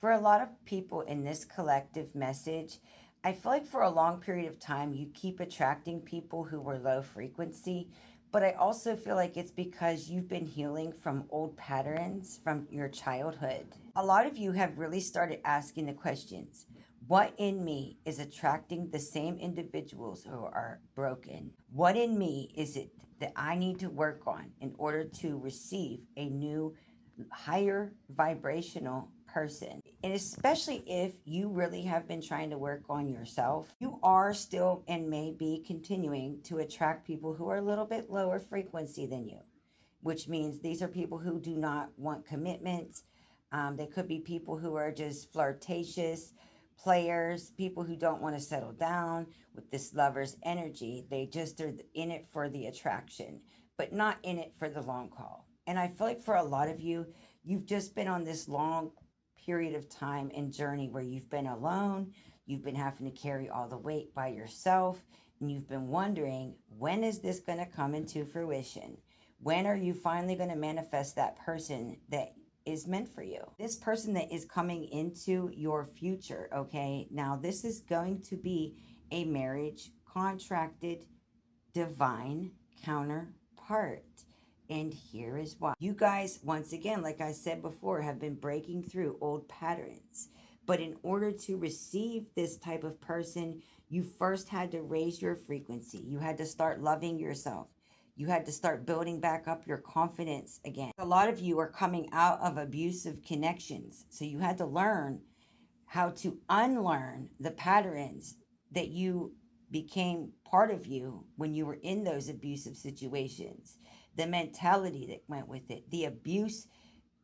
For a lot of people in this collective message, I feel like for a long period of time, you keep attracting people who were low frequency. But I also feel like it's because you've been healing from old patterns from your childhood. A lot of you have really started asking the questions: what in me is attracting the same individuals who are broken? What in me is it that I need to work on in order to receive a new, higher vibrational person? And especially if you really have been trying to work on yourself, you are still and may be continuing to attract people who are a little bit lower frequency than you, which means these are people who do not want commitment. They could be people who are just flirtatious, players, people who don't want to settle down with this lover's energy. They just are in it for the attraction, but not in it for the long haul. And I feel like for a lot of you, you've just been on this long period of time and journey where you've been alone, you've been having to carry all the weight by yourself, and you've been wondering, when is this going to come into fruition? When are you finally going to manifest that person that is meant for you? This person that is coming into your future, okay? Now, this is going to be a marriage contracted divine counterpart. And here is why. You guys, once again, like I said before, have been breaking through old patterns. But in order to receive this type of person, you first had to raise your frequency. You had to start loving yourself. You had to start building back up your confidence again. A lot of you are coming out of abusive connections. So you had to learn how to unlearn the patterns that you became part of you when you were in those abusive situations, the mentality that went with it, the abuse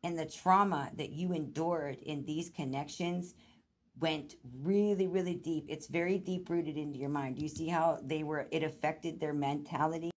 and the trauma that you endured in these connections went really, really deep. It's very deep rooted into your mind. Do you see how it affected their mentality?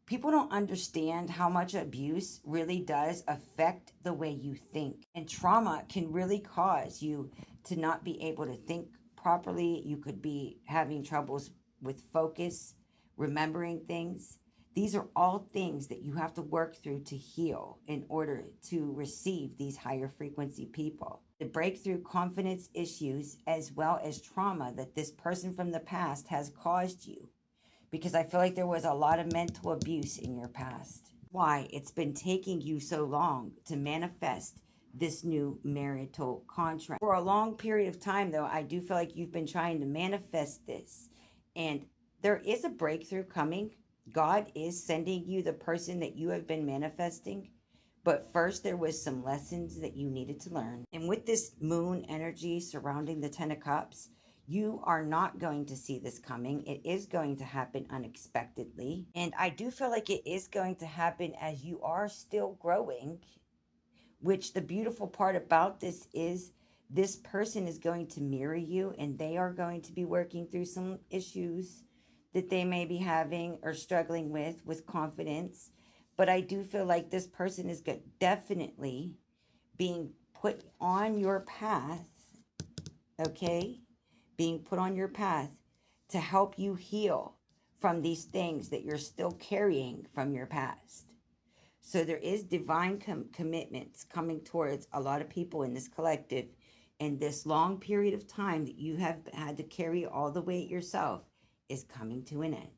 People don't understand how much abuse really does affect the way you think. And trauma can really cause you to not be able to think properly. You could be having troubles with focus, remembering things. These are all things that you have to work through to heal in order to receive these higher frequency people. To break through confidence issues as well as trauma that this person from the past has caused you, because I feel like there was a lot of mental abuse in your past. Why it's been taking you so long to manifest this new marital contract. For a long period of time, though, I do feel like you've been trying to manifest this. And there is a breakthrough coming. God is sending you the person that you have been manifesting. But first, there was some lessons that you needed to learn. And with this moon energy surrounding the Ten of Cups, you are not going to see this coming. It is going to happen unexpectedly. And I do feel like it is going to happen as you are still growing, which the beautiful part about this is this person is going to mirror you, and they are going to be working through some issues that they may be having or struggling with confidence. But I do feel like this person is definitely being put on your path, okay? Being put on your path to help you heal from these things that you're still carrying from your past. So there is divine commitments coming towards a lot of people in this collective, and this long period of time that you have had to carry all the weight yourself is coming to an end.